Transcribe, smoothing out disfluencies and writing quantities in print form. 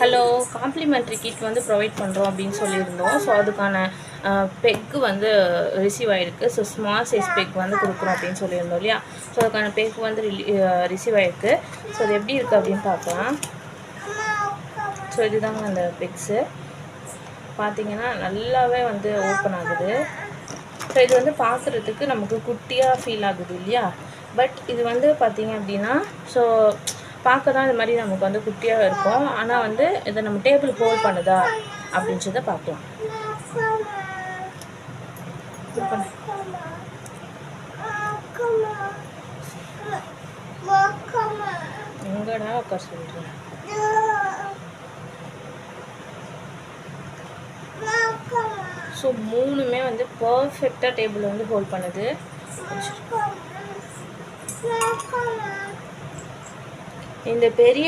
Hello, complimentary kit வந்து provide பண்ணுறோம் அப்படின்னு சொல்லியிருந்தோம். ஸோ அதுக்கான பெக்கு வந்து ரிசீவ் ஆகிருக்கு. ஸோ ஸ்மால் சைஸ் பெக் வந்து கொடுக்குறோம் அப்படின்னு சொல்லியிருந்தோம் இல்லையா. ஸோ அதுக்கான பெக் வந்து ரிசீவ் ஆகிருக்கு. ஸோ அது எப்படி இருக்குது அப்படின்னு பார்க்கலாம். ஸோ இதுதாங்க அந்த பெக்ஸு. பார்த்தீங்கன்னா நல்லாவே வந்து ஓப்பன் ஆகுது. ஸோ இது வந்து பார்க்குறதுக்கு நமக்கு குட்டியாக ஃபீல் ஆகுது இல்லையா. பட் இது வந்து பார்த்திங்க அப்படின்னா ஸோ பார்க்க தான் இது மாதிரி நமக்கு வந்து குட்டியாக இருக்கும். ஆனால் வந்து இதை நம்ம டேபிள் ஹோல்ட் பண்ணுதா அப்படின்றத பார்க்கலாம். எங்கடா உட்கார சொல்கிறேன். ஸோ மூணுமே வந்து பர்ஃபெக்டாக டேபிள் வந்து ஹோல்ட் பண்ணுது. இந்த பெரிய